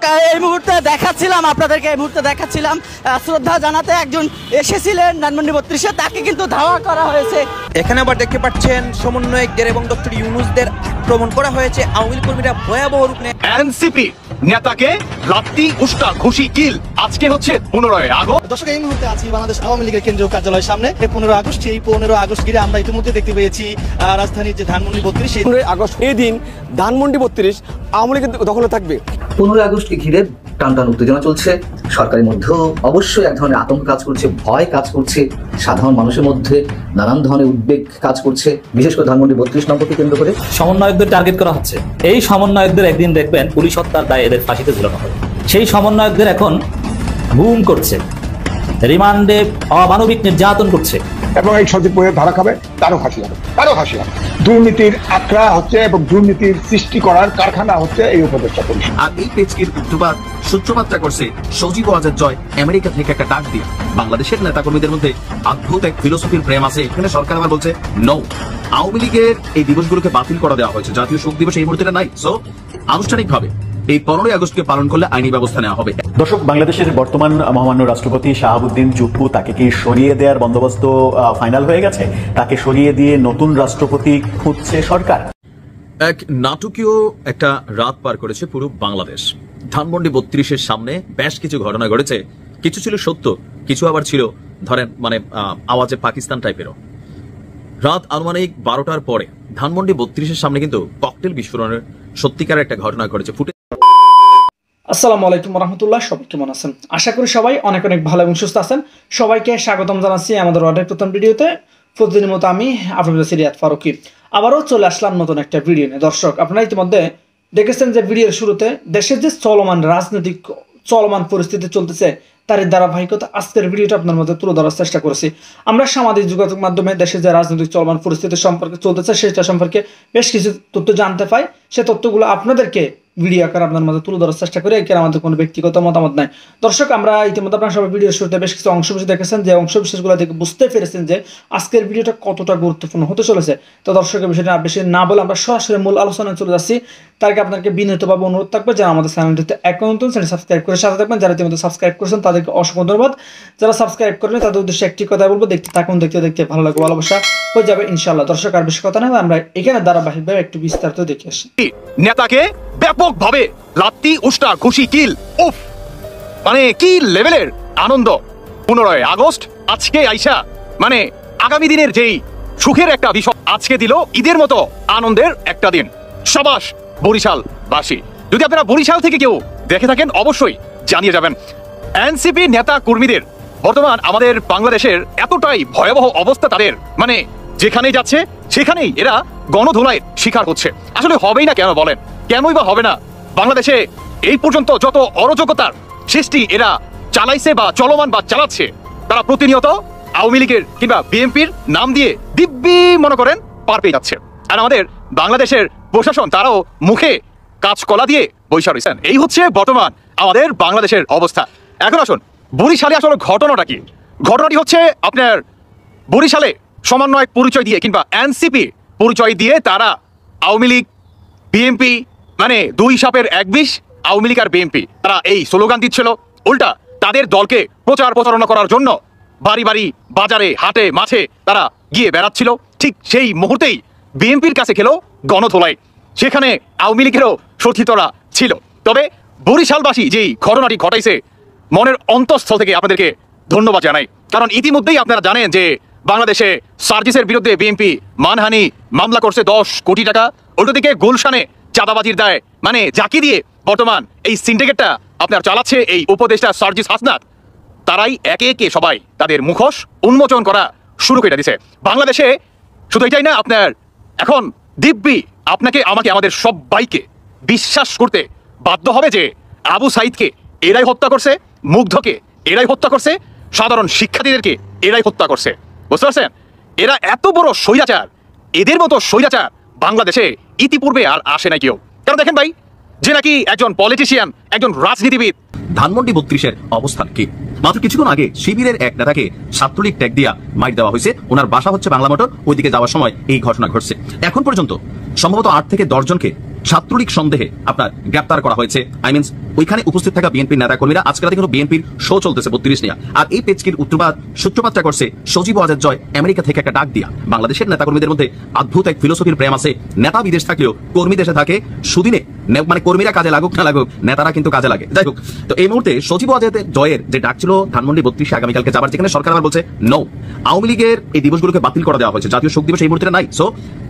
এই মুহূর্তে দেখাচ্ছিলাম আপনাদেরকে, শ্রদ্ধা জানাতে একজন এসেছিলেন ধানমন্ডি 32-এ, তাকে কিন্তু ধাওয়া করা হয়েছে। এখানে আবার দেখতে পাচ্ছেন সমন্বয়কদের এবং ডক্টর ইউনূসদের আক্রমণ করা হয়েছে। আওয়ামী লীগ কর্মীরা ভয়াবহ রূপ নেয়। এনসিপি নেতাকে লাত্তি উস্কা ঘুষি কিল। আজকে হচ্ছে 15 আগস্ট। দর্শক, এই মুহূর্তে আছি বাংলাদেশ আওয়ামী লীগের কেন্দ্রীয় কার্যালয়ের সামনে। 15 আগস্ট, এই 15 আগস্ট ঘিরে আমরা ইতিমধ্যে দেখতে পেয়েছি রাজধানীর যে ধানমন্ডি 32, 15 আগস্ট এই দিন ধানমন্ডি 32 আওয়ামী লীগের দখলে থাকবে। 15 আগস্টকে ঘিরে টানটান উত্তেজনা চলছে। সরকারের মধ্যেও অবশ্যই এক ধরনের আতঙ্ক কাজ করছে, ভয় কাজ করছে, সাধারণ মানুষের মধ্যে নানান ধরনের উদ্বেগ কাজ করছে, বিশেষ করে ধানমন্ডি 32 নম্বরকে কেন্দ্র করে। সমন্বয়কদের টার্গেট করা হচ্ছে। এই সমন্বয়কদের একদিন দেখবেন পুলিশ হত্যার দায়ে এদের ফাঁসিতে ঝুলানো হবে। সেই সমন্বয়কদের এখন গুম করছে, রিমান্ডে অমানবিক নির্যাতন করছে এবং এই সচিবের ধারা খাবে, তারও ফাঁসি হবে। দুর্নীতির আখড়া হচ্ছে এবং দুর্নীতির সৃষ্টি করার কারখানা হচ্ছে এই উপদেষ্টা পরিষদ। আর এই পেজকের উত্তরবাদ সূত্রপাতটা করছে সজীব ওয়াজেদ জয় আমেরিকা থেকে একটা ডাক দিয়ে। বাংলাদেশের নেতাকর্মীদের মধ্যে অদ্ভুত এক ফিলোসফির প্রেম আছে। এখানে সরকার আবার বলছে নো, আওয়ামী লীগের এই দিবসগুলোকে বাতিল করে দেওয়া হয়েছে। জাতীয় শোক দিবস এই মুহূর্তে নাই, সো আনুষ্ঠানিকভাবে এই 15 আগস্টকে পালন করলে আইনি ব্যবস্থা নেওয়া হবে। দর্শক, বাংলাদেশের বর্তমান মহামান্য রাষ্ট্রপতি শাহাবুদ্দিন চুপ্পু, তাকে কি সরিয়ে দেওয়ার বন্দোবস্ত ফাইনাল হয়ে গেছে? তাকে সরিয়ে দিয়ে নতুন রাষ্ট্রপতি খুঁজছে সরকার। এক নাটকীয় একটা রাত পার করেছে পুরো বাংলাদেশ। ধানমন্ডি 32-এর সামনে বেশ কিছু ঘটনা ঘটেছে। কিছু ছিল সত্য, কিছু আবার ছিল ধরেন আওয়াজে পাকিস্তান টাইপেরও। রাত আনুমানিক 12টার পরে ধানমন্ডি 32-এর সামনে কিন্তু ককটেল বিস্ফোরণের সত্যিকার একটা ঘটনা ঘটেছে। আসসালামু আলাইকুম রহমতুল্লাহ, সবাই কেমন আছেন? আশা করি সবাই অনেক অনেক ভালো এবং সুস্থ আছেন। সবাইকে স্বাগতম জানাচ্ছি আমাদের অর্ডার প্রথম ভিডিওতে। প্রতিদিনের মতো আমি আপনাদের সিরিয়াত ফারুকি আবারও চলে আসলাম নতুন একটা ভিডিও নিয়ে। দর্শক, আপনারা ইতিমধ্যে দেখেছেন যে ভিডিওর শুরুতে দেশের যে চলমান পরিস্থিতি চলতেছে তার ধারাবাহিকতা আজকের ভিডিওটা আপনার মধ্যে তুলে ধরার চেষ্টা করেছি। আমরা সামাজিক যোগাযোগ মাধ্যমে দেশের যে রাজনৈতিক চলমান পরিস্থিতি সম্পর্কে চলতেছে সেটা সম্পর্কে বেশ কিছু তথ্য জানতে পাই। সে তথ্যগুলো আপনাদেরকে ভিডিও আকারে আপনার মধ্যে তুলে ধরার চেষ্টা করি। এখানে আমাদের কোনো ব্যক্তিগত মতামত নাই। দর্শক, আমরা ইতিমধ্যে আপনার সবাই ভিডিওর শুরুতে বেশ কিছু অংশবিশেষ দেখেছেন, যে অংশবিশেষগুলো দেখে বুঝতে পেরেছেন যে আজকের ভিডিওটা কতটা গুরুত্বপূর্ণ হতে চলেছে। তো দর্শকের বিষয়টা বেশি না বলে আমরা সরাসরি মূল আলোচনায় চলে যাচ্ছি। তার আগে আপনাকে বিনীতভাবে অনুরোধ থাকবে যারা আমাদের চ্যানেলটিতে এখন নতুন চ্যানেল সাবস্ক্রাইব করে সাথে থাকবেন। যারা ইতিমধ্যে সাবস্ক্রাইব করেছেন তাদেরকে অসংখ্য ধন্যবাদ। যারা সাবস্ক্রাইব করেন তাদের উদ্দেশ্যে একটি কথা বলবো, দেখতে থাকুন, দেখতে ভালো লাগবে, ভালোবাসা হয়ে যাবে ইনশাআল্লাহ। দর্শক, আর বেশি কথা নয়, আমরা এখানে ধারাবাহিকভাবে একটু বিস্তারিত দেখে আসি। নেতাকে ব্যাপকভাবে লাত্তি উস্কা ঘুষি কিল। উফ, কি লেভেলের আনন্দ! 15 আগস্ট আজকে আইসা আগামী দিনের যেই সুখের একটা বিষয় আজকে দিল, ঈদের মতো আনন্দের একটা দিন। সাবাস বরিশালবাসী! যদি আপনারা বরিশাল থেকে কেউ দেখে থাকেন অবশ্যই জানিয়ে যাবেন। এনসিপি নেতা কর্মীদের বর্তমান আমাদের বাংলাদেশের এতটাই ভয়াবহ অবস্থা, তাদের যেখানেই যাচ্ছে সেখানেই এরা গণধোলাইয়ের শিকার হচ্ছে। আসলে হবেই না কেন বলেন? কেনই বা হবে না? বাংলাদেশে এই পর্যন্ত যত অরাজকতার সৃষ্টি এরা চালাইছে বা চলমান বা চালাচ্ছে, তারা প্রতিনিয়ত আওয়ামী লীগের কিংবা বিএনপির নাম দিয়ে দিব্যি মনে করেন পার পেয়ে যাচ্ছে। আর আমাদের বাংলাদেশের প্রশাসন তারাও মুখে কাঁচকলা দিয়ে বৈশা রয়েছেন। এই হচ্ছে বর্তমান আমাদের বাংলাদেশের অবস্থা। এখন আসুন, বরিশালে আসলে ঘটনাটা কি? ঘটনাটি হচ্ছে আপনার বরিশালে সমন্বয়ক পরিচয় দিয়ে কিংবা এনসিপি পরিচয় দিয়ে তারা আওয়ামী লীগ বিএনপি দুই সাপের এক বিষ, আওয়ামী লীগ আর বিএনপি, তারা এই স্লোগান দিচ্ছিল। উল্টা তাদের দলকে প্রচারণা করার জন্য বাড়ি বাড়ি, বাজারে, হাটে, মাঠে তারা গিয়ে বেড়াচ্ছিল। ঠিক সেই মুহূর্তেই বিএনপির কাছে খেলো গণধোলাই, সেখানে আওয়ামী লীগেরও সতীর্থরা ছিল। তবে বরিশালবাসী যেই ঘটনাটি ঘটাইছে, মনের অন্তঃস্থল থেকে আপনাদেরকে ধন্যবাদ জানাই। কারণ ইতিমধ্যেই আপনারা জানেন যে বাংলাদেশে সার্জিসের বিরুদ্ধে বিএনপি মানহানি মামলা করছে 10 কোটি টাকা। উল্টোদিকে গুলশানে চাঁদাবাজির দায় জাকি দিয়ে বর্তমান এই সিন্ডিকেটটা আপনার চালাচ্ছে এই উপদেষ্টা সার্জিস হাসনাত। তারাই একে একে সবাই তাদের মুখোশ উন্মোচন করা শুরু করে দিছে। বাংলাদেশে শুধু এটাই না, আপনার এখন দিব্যি আপনাকে আমাকে আমাদের সবাইকে বিশ্বাস করতে বাধ্য হবে যে আবু সাইদকে এরাই হত্যা করছে, মুগ্ধকে এরাই হত্যা করছে, সাধারণ শিক্ষার্থীদেরকে এরাই হত্যা করছে। বুঝতে পারছেন? এরা এত বড় স্বৈরাচার, এদের মতো স্বৈরাচার বাংলাদেশে ইতিপূর্বে আর আসে না কেউ। কারণ দেখেন ভাই, যে নাকি একজন পলিটিশিয়ান, একজন রাজনীতিবিদ। ধানমন্ডি 32-এর অবস্থান কি? মাত্র কিছুক্ষণ আগে শিবিরের এক নেতাকে ছাত্রলীগ ট্যাগ দিয়া মাইর দেওয়া হয়েছে। ওনার বাসা হচ্ছে বাংলা মোটর, ওইদিকে যাওয়ার সময় এই ঘটনা ঘটছে। এখন পর্যন্ত সম্ভবত 8 থেকে 10 জনকে ছাত্রলীগ সন্দেহে আপনার গ্রেপ্তার করা হয়েছে। আই মিনস ওইখানে উপস্থিত থাকা বিএনপির নেতাকর্মীরা আজকে রাতে কিন্তু বিএনপির শো চলতেছে 32 নিয়ে। আর এই পেজকির সূত্রপাতটা করছে সজীব ওয়াজেদ জয় আমেরিকা থেকে একটা ডাক দিয়া। বাংলাদেশের নেতাকর্মীদের মধ্যে অদ্ভুত এক ফিলোসফির প্রেম আছে। নেতা বিদেশ থাকলেও কর্মী দেশে থাকে। সুদিনে মানে কর্মীরা কাজে লাগুক না লাগুক, নেতারা কিন্তু কাজে লাগে। যাই হোক, তো এই মুহূর্তে সজীব ওয়াজেদ জয়ের যে ডাক ছিল ধানমন্ডি 32 আগামীকালকে যাবার, যেখানে সরকার আবার বলছে নো, আওয়ামী লীগের এই দিবসগুলোকে বাতিল করে দেওয়া হয়েছে। জাতীয় শোক দিবস এই মুহূর্তে নাই। সো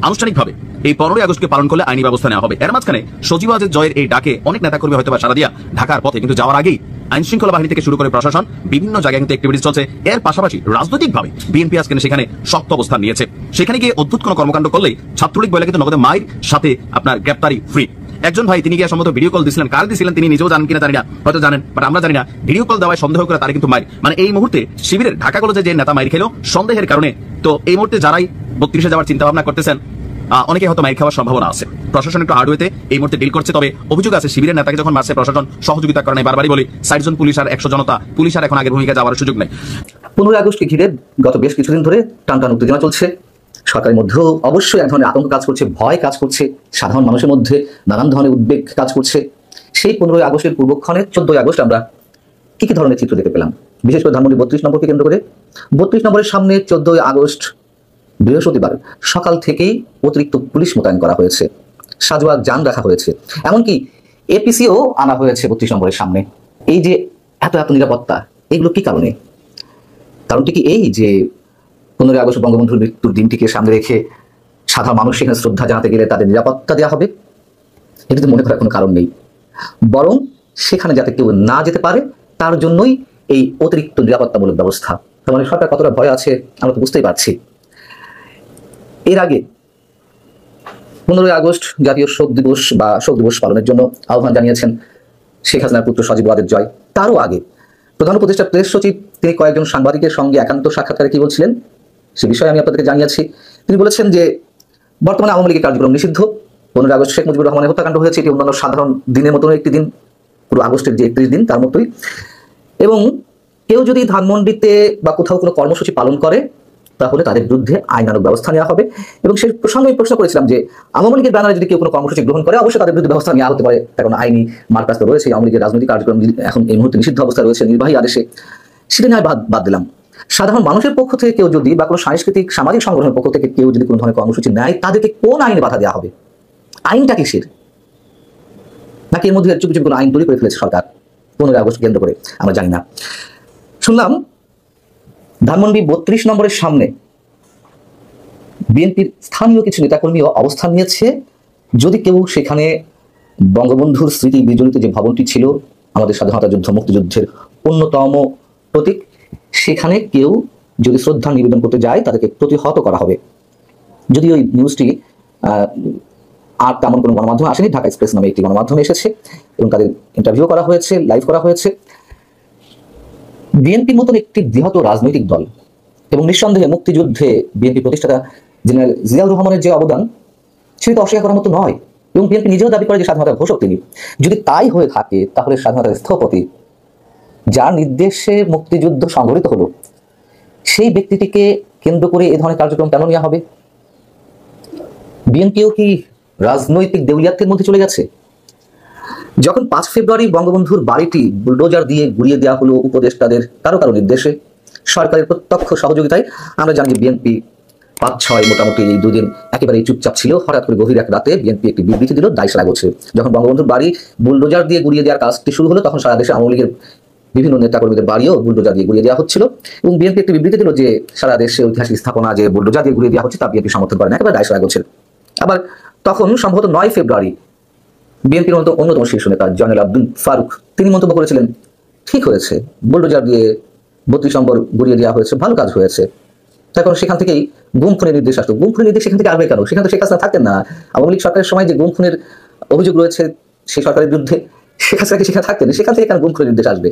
আনুষ্ঠানিকভাবে এই 15 আগস্টকে পালন করলে আইনি ব্যবস্থা নেওয়া হবে। এর মাঝখানে সজীব ওয়াজেদ জয়ের এই ডাকে অনেক নেতাকর্মী হয়তো বা সারা দিয়া ঢাকার পথে, কিন্তু যাওয়ার আগেই আইন শৃঙ্খলা বাহিনী থেকে শুরু করে প্রশাসন বিভিন্ন জায়গায় কিন্তু অ্যাক্টিভিটিস চলছে। এর পাশাপাশি রাজনৈতিকভাবে বিএনপি আজকে সেখানে শক্ত অবস্থান নিয়েছে। সেখানে গিয়ে অদ্ভুত কোনো কর্মকাণ্ড করলেই ছাত্রলীগ বলে কিন্তু নগদে মায়ের সাথে আপনার গ্রেপ্তারি ফ্রি। একজন ভাই তিনি গিয়ে সম্ভবত ভিডিও কল দিছিলেন, কার দিছিলেন তিনি নিজেও জানেন কিনা জানি না, হয়তো জানেন বাট আমরা জানি না। ভিডিও কল দেওয়ায় সন্দেহ করে তারা কিন্তু মায়ের, মানে এই মুহূর্তে শিবিরের ঢাকা কলেজে যে নেতা মায়ের খেলো সন্দেহের কারণে। তো এই মুহূর্তে যারাই 32 যাওয়ার চিন্তা ভাবনা করতেছেন, অনেকে হয়তো মাইর খাওয়ার সম্ভাবনা আছে। প্রশাসন একটু হার্ডওয়েতে এই মুহূর্তে ডিল করছে। তবে অভিযোগ আছে শিবিরের নেতাকে যখন মারছে প্রশাসন সহযোগিতা করে নাই। বারবারই বলি 60 জন পুলিশ আর 100 জনতা, পুলিশ আর এখন আগের ভূমিকা যাওয়ার সুযোগ নেই। 15 আগস্টকে ঘিরে গত বেশ কিছুদিন ধরে টানটান উত্তেজনা চলছে। সরকারের মধ্যেও অবশ্যই এক ধরনের আতঙ্ক কাজ করছে, ভয় কাজ করছে, সাধারণ মানুষের মধ্যে নানান ধরনের উদ্বেগ কাজ করছে। সেই 15 আগস্টের পূর্বক্ষণে 14 আগস্ট আমরা কি কি ধরনের চিত্র দেখতে পেলাম, বিশেষ করে ধানমন্ডি 32 নম্বরকে কেন্দ্র করে। 32 নম্বরের সামনে 14 আগস্ট বৃহস্পতিবার সকাল থেকেই অতিরিক্ত পুলিশ মোতায়েন করা হয়েছে, সাজোয়া যান রাখা হয়েছে, এমনকি এপিসিও আনা হয়েছে 32 নম্বরের সামনে। এই যে এত এত নিরাপত্তা, এগুলো কি কারণে? কারণটি কি এই যে 15 আগস্ট বঙ্গবন্ধুর মৃত্যুর দিনটিকে সামনে রেখে সাধারণ মানুষ সেখানে শ্রদ্ধা জানাতে গেলে তাদের নিরাপত্তা দেওয়া হবে? এটিতে মনে করার কোনো কারণ নেই, বরং সেখানে যাতে কেউ না যেতে পারে তার জন্যই এই অতিরিক্ত নিরাপত্তামূলক ব্যবস্থা। তার মানে সরকার কতটা ভয় আছে আমরা তো বুঝতেই পারছি। এর আগে 15 আগস্ট জাতীয় শোক দিবস বা শোক দিবস পালনের জন্য আহ্বান জানিয়েছেন শেখ হাসিনার পুত্র সজীব ওয়াজেদ জয়। তারও আগে প্রধান উপদেষ্টা প্রেস সচিব তিনি কয়েকজন সাংবাদিকের সঙ্গে একান্ত সাক্ষাৎকারে কি বলছিলেন সে বিষয়ে আমি আপনাদেরকে জানিয়েছি। তিনি বলেছেন যে বর্তমানে আওয়ামী লীগের কার্যক্রম নিষিদ্ধ। 15 আগস্ট শেখ মুজিবুর রহমানের হত্যাকাণ্ড হয়েছে, এটি অন্যান্য সাধারণ দিনের মতন একটি দিন, পুরো আগস্টের যে 31 দিন তার মতোই। এবং কেউ যদি ধানমন্ডিতে বা কোথাও কোনো কর্মসূচি পালন করে তাহলে তাদের বিরুদ্ধে আইনানুগ ব্যবস্থা নেওয়া হবে। এবং সেই প্রসঙ্গে আমি প্রশ্ন করেছিলাম যে আওয়ামী লীগের ব্যানারে যদি কেউ কোনো কর্মসূচি গ্রহণ করে অবশ্যই তাদের বিরুদ্ধে ব্যবস্থা নেওয়া হতে পারে, কারণ আইনি মার্কাস তো রয়েছে। আওয়ামী লীগের রাজনৈতিক কার্যক্রম এখন এই মুহূর্তে নিষিদ্ধ অবস্থা রয়েছে নির্বাহী আদেশে, সেটা নিয়ে বাদ দিলাম। সাধারণ মানুষের পক্ষ থেকে কেউ যদি বা কোনো সাংস্কৃতিক সামাজিক সংগঠনের পক্ষ থেকে কেউ যদি কোনো ধরনের কর্মসূচি নেয় তাদেরকে কোন আইনে বাধা দেওয়া হবে? আইনটা কিসের? নাকি এর মধ্যে চুপি চুপি কোনো আইন তৈরি করে ফেলেছে সরকার 15 আগস্ট কেন্দ্র করে? আমরা জানি না। শুনলাম ধানমন্ডি 32 নম্বরের সামনে বিএনপির স্থানীয় কিছু নেতাকর্মীও অবস্থান নিয়েছে। যদি কেউ সেখানে বঙ্গবন্ধুর স্মৃতি বিজড়িত যে ভবনটি ছিল আমাদের স্বাধীনতা যুদ্ধ মুক্তিযুদ্ধের অন্যতম প্রতীক, সেখানে কেউ যদি শ্রদ্ধা নিবেদন করতে যায় তাদেরকে প্রতিহত করা হবে। যদিও ওই নিউজটি আর তেমন কোনো গণমাধ্যমে আসেনি, ঢাকা এক্সপ্রেস নামে একটি গণমাধ্যমে এসেছে এবং তাদের ইন্টারভিউ করা হয়েছে, লাইভ করা হয়েছে। বিএনপির মতন একটি বৃহৎ রাজনৈতিক দল এবং নিঃসন্দেহে মুক্তিযুদ্ধে বিএনপি প্রতিষ্ঠাতা জেনারেল জিয়াউর রহমানের যে অবদান সেটা অস্বীকার করার মতো নয়। এবং বিএনপি নিজেও দাবি করে যে স্বাধীনতার ঘোষক তিনি। যদি তাই হয়ে থাকে তাহলে স্বাধীনতার স্থপতি যার নির্দেশে মুক্তিযুদ্ধ সংঘটিত হলো সেই ব্যক্তিটিকে কেন্দ্র করে এ ধরনের কার্যক্রম কেন নেওয়া হবে? বিএনপিও কি রাজনৈতিক দেউলিয়াত্বের মধ্যে চলে গেছে? যখন 5 ফেব্রুয়ারি বঙ্গবন্ধুর বাড়িটি বুলডোজার দিয়ে গুড়িয়ে দেওয়া হলো উপদেষ্টাদের কারো কারো নির্দেশে, সরকারের প্রত্যক্ষ সহযোগিতায়, আমরা জানি যে বিএনপি 5-6 মোটামুটি এই দুদিন একেবারেই চুপচাপ ছিল। হঠাৎ করে গভীর এক রাতে বিএনপি একটি বিবৃতি দিল দায় সারা করছে। যখন বঙ্গবন্ধুর বাড়ি বুলডোজার দিয়ে গুড়িয়ে দেওয়ার কাজটি শুরু হলো তখন সারা দেশে আওয়ামী লীগের বিভিন্ন নেতাকর্মীদের বাড়িও বুলডোজার দিয়ে গুড়িয়ে দেওয়া হচ্ছিল এবং বিএনপি একটি বিবৃতি দিল যে সারা দেশে ঐতিহাসিক স্থাপনা যে বুলডোজার দিয়ে গুড়িয়ে দেওয়া হচ্ছে তা বিএনপি সমর্থন করে না, একেবারে দায় সারা করছে। আবার তখন সম্ভবত 9 ফেব্রুয়ারি বিএনপির অন্যতম শীর্ষ নেতা জয়নুল আবদিন ফারুক তিনি মন্তব্য করেছিলেন ঠিক হয়েছে, বুলডোজার দিয়ে 32 নম্বর গুড়িয়ে দেওয়া হয়েছে, ভালো কাজ হয়েছে। তখন সেখান থেকেই গুম খুনের নির্দেশ আসতো। গুম খুনের নির্দেশ সেখান থেকে আসবে কেন? সেখান থেকে শেখ হাসিনা থাকতেন না। আওয়ামী লীগ সরকারের সময় যে গুম খুনের অভিযোগ রয়েছে সেই সরকারের বিরুদ্ধে শেখ হাসিনাকে সেখানে থাকতেন, সেখান থেকে কেন গুম খুনের নির্দেশ আসবে?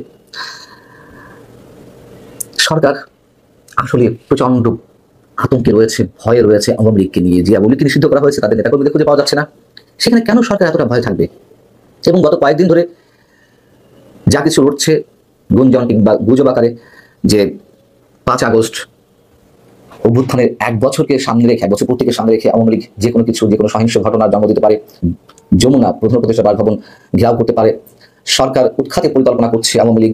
সরকার আসলে প্রচন্ড আতঙ্কে রয়েছে, ভয়ে রয়েছে আওয়ামী লীগকে নিয়ে। যে আওয়ামী লীগকে নিষিদ্ধ করা হয়েছে তাদের নেতাকর্মীদের খুঁজে পাওয়া যাচ্ছে না, সেখানে কেন সরকার এতটা ভয় থাকবে? এবং গত কয়েকদিন ধরে যা কিছু উঠছে গুঞ্জন কিংবা গুজব আকারে যে 5 আগস্ট অভ্যুত্থানের 1 বছরকে সামনে রেখে, 1 বছর পূর্তিকে সামনে রেখে আওয়ামী লীগ যে কোনো কিছু, যে কোনো সহিংস ঘটনার জন্ম দিতে পারে, যমুনা প্রধান উপদেষ্টা বাসভবন ঘেরাও করতে পারে, সরকার উৎখাতে পরিকল্পনা করছে আওয়ামী লীগ,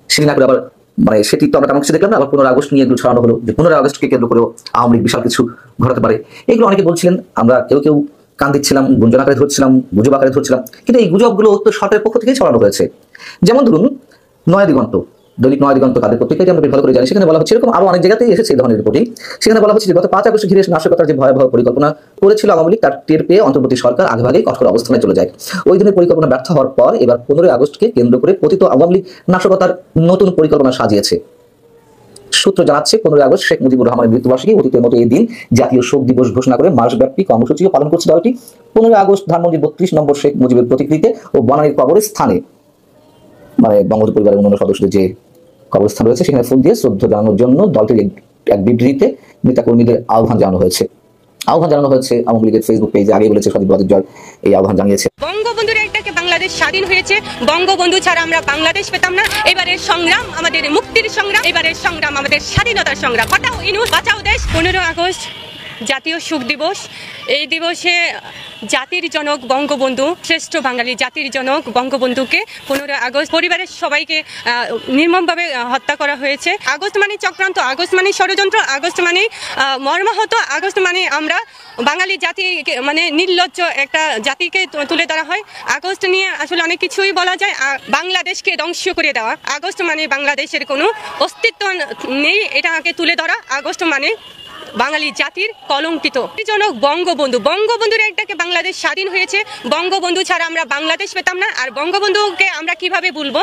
সেটি না করে আবার মানে সেটি তো আমরা তেমন কিছু দেখলাম না, আবার 15 আগস্ট নিয়ে একটু ছড়ানো হলো যে 15 আগস্টকে কেন্দ্র করেও আওয়ামী লীগ বিশাল কিছু ঘটাতে পারে। এগুলো অনেকে বলছিলেন, আমরা কেউ কান দিচ্ছিলাম, গুঞ্জন আকারে ধরছিলাম, গুজব আকারে ধরছিলাম, কিন্তু এই গুজবগুলো তো সরকারের পক্ষ থেকেই ছড়ানো হয়েছে। যেমন ধরুন নয়া দিগন্ত, দৈনিক নয়া দিগন্ত তাদের পত্রিকাটি আমরা ভালো করে জানি, সেখানে বলা হচ্ছে, এরকম আরো অনেক জায়গাতেই এসেছে এই ধরনের রিপোর্টিং, সেখানে বলা হচ্ছে যে গত 5 আগস্ট ঘিরে নাশকতার যে ভয়াবহ পরিকল্পনা করেছিল আওয়ামী লীগ, তার টের পেয়ে অন্তর্বর্তী সরকার আগেভাগেই কঠোর অবস্থানে চলে যায়। ওই দিনের পরিকল্পনা ব্যর্থ হওয়ার পর এবার 15 আগস্টকে কেন্দ্র করে পতিত আওয়ামী লীগ নাশকতার নতুন পরিকল্পনা সাজিয়েছে। সূত্র জানাচ্ছে 15 আগস্ট শেখ মুজিবুর রহমানের মৃত্যুবার্ষিকী, অতীতের মতো এই দিন জাতীয় শোক দিবস ঘোষণা করে মাসব্যাপী কর্মসূচিও পালন করছে দলটি। 15 আগস্ট ধানমন্ডি 32 নম্বর শেখ মুজিবের প্রতিকৃতিতে ও বনানীর কবরের স্থানে, মানে বঙ্গবন্ধু পরিবারের অন্যান্য সদস্যদের যে কবরস্থান রয়েছে, সেখানে ফুল দিয়ে শ্রদ্ধা জানানোর জন্য দলটির এক বিবৃতিতে নেতাকর্মীদের আহ্বান জানানো হয়েছে। আওয়ামী লীগের ফেসবুক পেজে আগে বলেছে সজীব ওয়াজেদ জয় এই আহ্বান জানিয়েছে। বঙ্গবন্ধুর একটাকে বাংলাদেশ স্বাধীন হয়েছে, বঙ্গবন্ধু ছাড়া আমরা বাংলাদেশ পেতাম না। এবারের সংগ্রাম আমাদের মুক্তির সংগ্রাম, এবারের সংগ্রাম আমাদের স্বাধীনতার সংগ্রাম। হটাও ইনুস, বাঁচাও দেশ। 15 আগস্ট জাতীয় শোক দিবস। এই দিবসে জাতির জনক বঙ্গবন্ধু, শ্রেষ্ঠ বাঙালি জাতির জনক বঙ্গবন্ধুকে 15 আগস্ট পরিবারের সবাইকে নির্মমভাবে হত্যা করা হয়েছে। আগস্ট মানে চক্রান্ত, আগস্ট মানে ষড়যন্ত্র, আগস্ট মানে মর্মাহত, আগস্ট মানে আমরা বাঙালি জাতি মানে নির্লজ্জ একটা জাতিকে তুলে ধরা হয়। আগস্ট নিয়ে আসলে অনেক কিছুই বলা যায়। বাংলাদেশকে ধ্বংস করে দেওয়া, আগস্ট মানে বাংলাদেশের কোনো অস্তিত্ব নেই, এটাকে তুলে ধরা। আগস্ট মানে বাঙালি জাতির কলঙ্কিত জনক বঙ্গবন্ধু, বঙ্গবন্ধুর একটাকে বাংলাদেশ স্বাধীন হয়েছে, বঙ্গবন্ধু ছাড়া আমরা বাংলাদেশ পেতাম না। আর বঙ্গবন্ধুকে আমরা কিভাবে ভুলবো?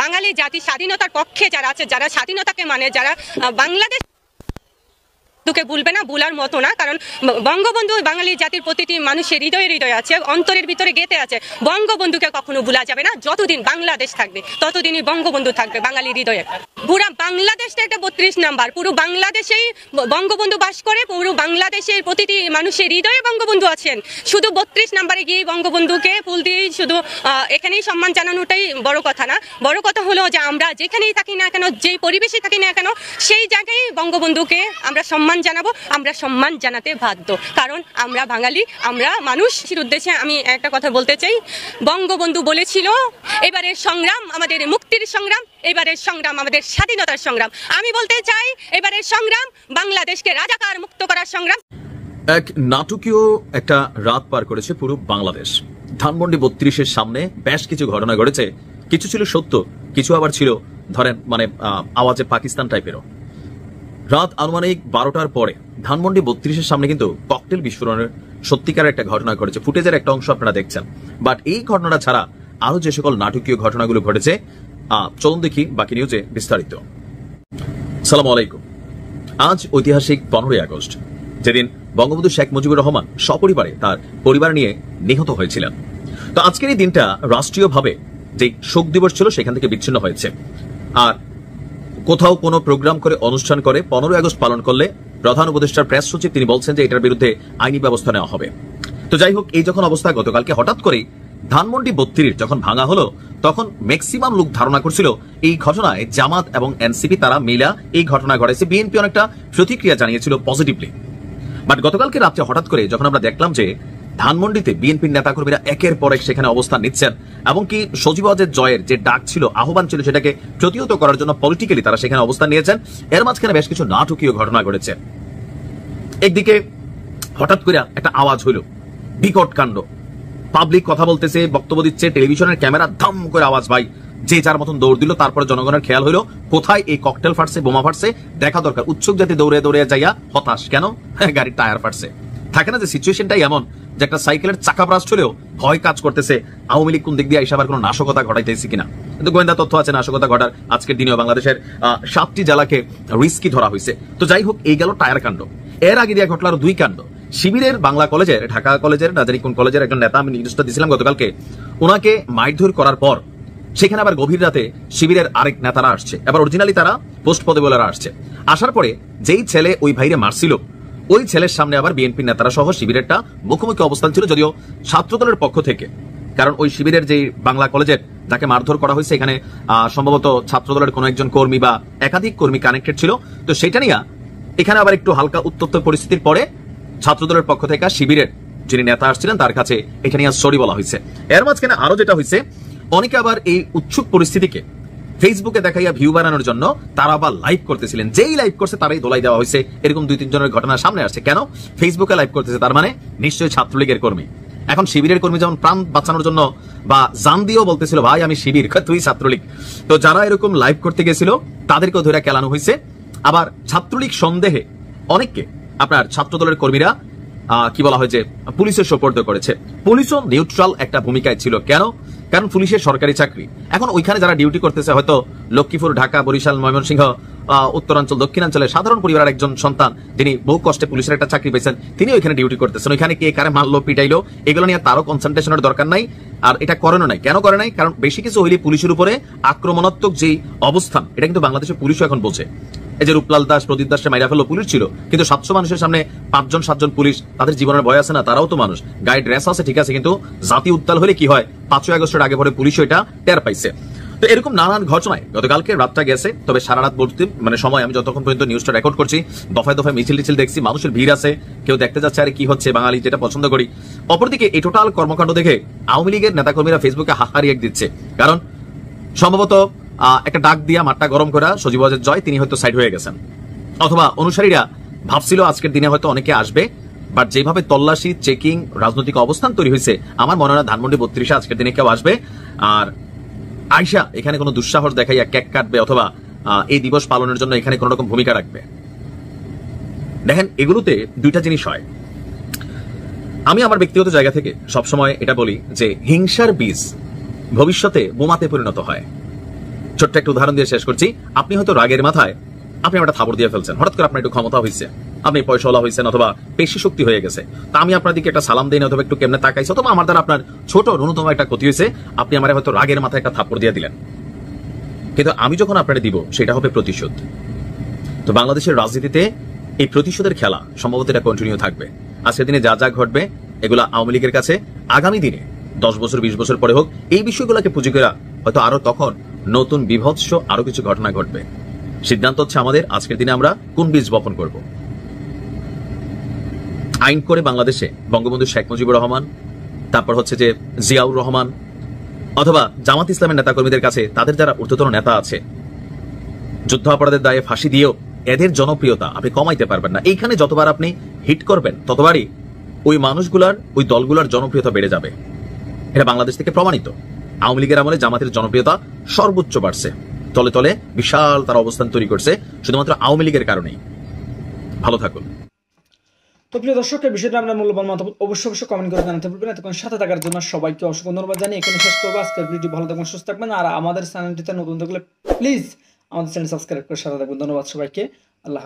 বাঙালি জাতি স্বাধীনতার পক্ষে যারা আছে, যারা স্বাধীনতাকে মানে, যারা বাংলাদেশ দুকে ভুলবে না, ভুলার মতো না। কারণ বঙ্গবন্ধু বাঙালি জাতির প্রতিটি মানুষের হৃদয়ে আছে, অন্তরের ভিতরে গেঁথে আছে। বঙ্গবন্ধুকে কখনো ভুলা যাবে না। যতদিন বাংলাদেশ থাকবে ততদিনই বঙ্গবন্ধু থাকবে বাঙালির হৃদয়ে। পুরো বাংলাদেশটা একটা 32 নাম্বার, পুরো বাংলাদেশেই বঙ্গবন্ধু বাস করে, পুরো বাংলাদেশের প্রতিটি মানুষের হৃদয়ে বঙ্গবন্ধু আছেন। শুধু 32 নাম্বারে গিয়ে বঙ্গবন্ধুকে ফুল দিয়ে শুধু এখানেই সম্মান জানানোটাই বড় কথা না। বড় কথা হলো যে আমরা যেখানেই থাকি না কেন, যেই পরিবেশে থাকি না কেন, সেই জায়গায় বঙ্গবন্ধুকে আমরা সম্মান জানাবো, আমরা সম্মান জানাতে বাধ্য। কারণ আমরা বাঙালি, আমরা মানুষ। উদ্দেশ্যে আমি একটা কথা বলতে চাই, বঙ্গবন্ধু বলেছিল এবারের সংগ্রাম আমাদের মুক্তির সংগ্রাম, এবারের সংগ্রাম আমাদের স্বাধীনতার সংগ্রাম। আমি বলতে চাই এবারের সংগ্রাম বাংলাদেশকে রাজাকার মুক্ত করার সংগ্রাম। এক নাটকীয় একটা রাত পার করেছে পুরো বাংলাদেশ। ধানমন্ডি 32-এর সামনে বেশ কিছু ঘটনা ঘটেছে, কিছু ছিল সত্য, কিছু আবার ছিল ধরেন মানে আওয়াজে পাকিস্তান টাইপেরও। রাত আনুমানিক 12টার পরে ধানমন্ডি 32-এর সামনে কিন্তু ককটেল বিস্ফোরণের সত্যিকার একটা ঘটনা ঘটেছে। ফুটেজের একটা অংশ আপনারা দেখছেন। বাট এই ঘটনাটা ছাড়া আরো যে সকল নাটকীয় ঘটনাগুলো ঘটেছে, চলুন দেখি বাকি নিউজে বিস্তারিত। সালাম আলাইকুম। আজ ঐতিহাসিক 15 আগস্ট, যেদিন বঙ্গবন্ধু শেখ মুজিবুর রহমান সপরিবারে তার পরিবার নিয়ে নিহত হয়েছিলেন। তো আজকের এই দিনটা রাষ্ট্রীয়ভাবে যে শোক দিবস ছিল সেখান থেকে বিচ্ছিন্ন হয়েছে। আর কোথাও কোনো প্রোগ্রাম করে অনুষ্ঠান করে 15 আগস্ট পালন করলে প্রধান উপদেষ্টার প্রেস সচিব তিনি বলছেন যে এটার বিরুদ্ধে আইনি ব্যবস্থা নেওয়া হবে। তো যাই হোক, এই যখন অবস্থা, গতকালকে হঠাৎ করে ধানমন্ডি 32 যখন ভাঙা হলো, তখন ম্যাক্সিমাম লোক ধারণা করছিল এই ঘটনায় জামাত এবং এনসিপি তারা মিলা এই ঘটনা ঘটেছে। বিএনপি অনেকটা প্রতিক্রিয়া জানিয়েছিল পজিটিভলি। বাট গতকালকে রাত্রে হঠাৎ করে যখন আমরা দেখলাম যে ধানমন্ডিতে বিএনপির নেতাকর্মীরা একের পর এক সেখানে অবস্থান নিচ্ছেন, এমনকি সজীব ওয়াজেদ জয়ের যে ডাক ছিল, আহ্বান ছিল, সেটাকে প্রতিহত করার জন্য পলিটিক্যালি তারা সেখানে অবস্থান নিয়েছেন। এর মাঝখানে বেশ কিছু নাটকীয় ঘটনা ঘটেছে। একদিকে হঠাৎ করে একটা আওয়াজ হইল, বিকট কাণ্ড, পাবলিক কথা বলতেছে, বক্তব্য দিচ্ছে, টেলিভিশনের ক্যামেরা ধাম করে আওয়াজ, ভাই যে যার মতন দৌড় দিল। তারপরে জনগণের খেয়াল হইল কোথায় এই ককটেল ফাটছে, বোমা ফাটছে, দেখা দরকার। উৎসুক জাতি দৌড়ে দৌড়ে যাইয়া হতাশ, কেন? গাড়ির টায়ার ফাটছে। থাকে না যে সিচুয়েশনটাই এমন যে একটা সাইকেলের চাকা ব্রাস্ট হলেও ভয় কাজ করতেছে, আওয়ামী লীগ কোন দিক দিয়ে আইসা আবার কোনো নাশকতা ঘটাইতেছে কিনা। কিন্তু গোয়েন্দা তথ্য আছে নাশকতা ঘটার। আজকের দিনেও বাংলাদেশের 7টি জেলাকে রিস্কি ধরা হয়েছে। তো যাই হোক, এই গেল টায়ার কাণ্ড। এর আগে দিয়ে ঘটল আরো 2 কাণ্ড। শিবিরের বাংলা কলেজের, ঢাকা কলেজের, না জানি কোন কলেজের একজন নেতা, আমি নিউজটা দিয়েছিলাম গতকালকে, ওনাকে মারধর করার পর সেখানে আবার গভীর রাতে শিবিরের আরেক নেতারা আসছে, এবার অরিজিনালি তারা পোস্ট পদবীরা আসছে। আসার পরে যেই ছেলে ওই ভাইরে মারছিল, ওই ছেলের সামনে আবার বিএনপি নেতারা সহ শিবিরেরটা মুখোমুখি অবস্থান ছিল, যদিও ছাত্রদলের পক্ষ থেকে। কারণ ওই শিবিরের যে বাংলা কলেজের যাকে মারধর করা হয়েছে, এখানে সম্ভবত ছাত্রদলের কোন একজন কর্মী বা একাধিক কর্মী কানেক্টেড ছিল। তো সেটা নিয়ে এখানে আবার একটু হালকা উত্তপ্ত পরিস্থিতির পরে ছাত্রদলের পক্ষ থেকে শিবিরের যিনি নেতা আসছিলেন তার কাছে এটা নিয়ে সরি বলা হয়েছে। এর মাঝখানে আরো যেটা হয়েছে, অনেকে আবার এই উৎসুক পরিস্থিতিকে ফেসবুকে দেখাইয়া ভিউ বানানোর জন্য তারা আবার লাইভ করতেছিলেন। যেই লাইভ করছে তারাই দোলাই দেওয়া হয়েছে, এরকম 2-3 জনের ঘটনা সামনে আসছে। কেন ফেসবুকে লাইভ করতেছে? তার মানে নিশ্চয়ই ছাত্রলীগের কর্মী। এখন শিবিরের কর্মী যেমন প্রাণ বাঁচানোর জন্য বা জান দিয়েও বলতেছিল ভাই আমি শিবির, তুই ছাত্রলীগ, তো যারা এরকম লাইভ করতে গেছিল তাদেরকেও ধরে কেলানো হয়েছে। আবার ছাত্রলীগ সন্দেহে অনেককে আপনার ছাত্রদলের কর্মীরা কি বলা হয় যে পুলিশের সোপর্দ করেছে। পুলিশও নিউট্রাল একটা ভূমিকায় ছিল। কেন? কারণ পুলিশের সরকারি চাকরি। এখন ওইখানে যারা ডিউটি করতেছে হয়তো লক্ষ্মীপুর, ঢাকা, বরিশাল, ময়মনসিংহ, উত্তরাঞ্চল, দক্ষিণাঞ্চলের সাধারণ পরিবারের একজন সন্তান, যিনি বহু কষ্টে পুলিশের একটা চাকরি পেয়েছেন, তিনি ওইখানে ডিউটি করতেছেন। ওইখানে কে কারে মারলো, পিটাইলো, এগুলো নিয়ে তারও কনসেন্ট্রেশনের দরকার নাই। আর এটা করেনও নাই। কেন করে নাই? কারণ বেশি কিছু হইলে পুলিশের উপরে আক্রমণাত্মক যে অবস্থান, এটা কিন্তু বাংলাদেশের পুলিশও এখন বোঝে। এই যে রূপলাল দাস, প্রদীপ দাসকে মাইরা ফেললো, পুলিশ ছিল, কিন্তু 700 মানুষের সামনে 5-7জন পুলিশ, তাদের জীবনের ভয় আছে না? তারাও তো মানুষ, গায়ে ড্রেস আছে, ঠিক আছে, কিন্তু জাতি উত্তাল হলে কি হয়? 5ই আগস্টের আগে পরে পুলিশও এটা টের পাইছে। তো এরকম নানান ঘটনায় গতকালকে রাতটা গেছে, তবে সারা রাত বলতে মানে সময় আমি যতক্ষণ পর্যন্ত নিউজটা রেকর্ড করছি, দফায় দফায় মিছিল টিছিল দেখছি, মানুষের ভিড় আছে, কেউ দেখতে যাচ্ছে আরে কি হচ্ছে, বাঙালি যেটা পছন্দ করি। অপরদিকে এই টোটাল কর্মকাণ্ড দেখে আওয়ামী লীগের নেতাকর্মীরা ফেসবুকে হাহারি এক দিচ্ছে। কারণ সম্ভবত একটা ডাক দিয়া মাঠটা গরম করা সজীব ওয়াজেদ জয়, তিনি হয়তো সাইড হয়ে গেছেন, অথবা অনুসারীরা ভাবছিল আজকের দিনে হয়তো অনেকে আসবে, বাট যেভাবে তল্লাশি, চেকিং, রাজনৈতিক অবস্থান তৈরি হয়েছে, আমার মনে হয় ধানমন্ডি 32-এ আজকের দিনে কেউ আসবে আর আয়শা এখানে কোনো দুঃসাহস দেখাইয়া কেক কাটবে অথবা এই দিবস পালনের জন্য এখানে কোন রকম ভূমিকা রাখবে। দেখেন, এগুলোতে দুইটা জিনিস হয়। আমি আমার ব্যক্তিগত জায়গা থেকে সবসময় এটা বলি যে হিংসার বীজ ভবিষ্যতে বোমাতে পরিণত হয়। ছোট্ট একটা উদাহরণ দিয়ে শেষ করছি। আপনি হয়তো রাগের মাথায় আপনি একটা থাপড় দিয়ে ফেলছেন, হঠাৎ করে আপনার একটু ক্ষমতা হয়েছে, আপনি পয়সাওয়ালা হয়েছেন অথবা পেশি শক্তি হয়ে গেছে, তা আমি আপনার দিকে একটা সালাম দিই না অথবা একটু কেমনে তাকাইছি, অথবা আমার দ্বারা আপনার ছোট ন্যূনতম একটা ক্ষতি হয়েছে, আপনি আমার হয়তো রাগের মাথায় একটা থাপড় দিয়ে দিলেন, কিন্তু আমি যখন আপনারা দিব সেটা হবে প্রতিশোধ। তো বাংলাদেশের রাজনীতিতে এই প্রতিশোধের খেলা সম্ভবত এটা কন্টিনিউ থাকবে। আজকের দিনে যা যা ঘটবে এগুলা আওয়ামী লীগের কাছে আগামী দিনে 10 বছর 20 বছর পরে হোক, এই বিষয়গুলোকে পুঁজি করে হয়তো আরো তখন নতুন বিভৎস আরো কিছু ঘটনা ঘটবে। সিদ্ধান্ত হচ্ছে আমাদের আজকের দিনে আমরা কোন বীজ বপন করব। আইন করে বাংলাদেশে বঙ্গবন্ধু শেখ মুজিবুর রহমান, তারপর হচ্ছে যে জিয়াউর রহমান অথবা জামাত ইসলামের নেতাকর্মীদের কাছে তাদের যারা ঊর্ধ্বতন নেতা আছে, যুদ্ধ অপরাধের দায়ে ফাঁসি দিয়েও এদের জনপ্রিয়তা আপনি কমাইতে পারবেন না। এইখানে যতবার আপনি হিট করবেন ততবারই ওই মানুষগুলার, ওই দলগুলার জনপ্রিয়তা বেড়ে যাবে। এটা বাংলাদেশ থেকে প্রমাণিত। আওয়ামী লীগের আমলে জামাতের জনপ্রিয়তা সর্বোচ্চ বাড়ছে, তলে তলে বিশাল তার অবস্থান তৈরি করছে শুধুমাত্র আওয়ামী লীগের কারণেই। ভালো থাকুন। তো প্রিয় দর্শক, এই বিষয়টা আপনার মূল্যবান মতামত অবশ্যই কমেন্ট করে জানাতে ভুলবেন না। এতক্ষণ সাথে থাকার জন্য সবাইকে অসংখ্য ধন্যবাদ জানিয়ে এখানে শেষ করবো আজকের ভিডিও। ভালো থাকবেন, সুস্থ থাকবেন, আর আমাদের চ্যানেলটিতে নতুন থাকলে প্লিজ আমাদের চ্যানেল সাবস্ক্রাইব করে সাথে থাকবেন। ধন্যবাদ সবাইকে। আল্লাহ।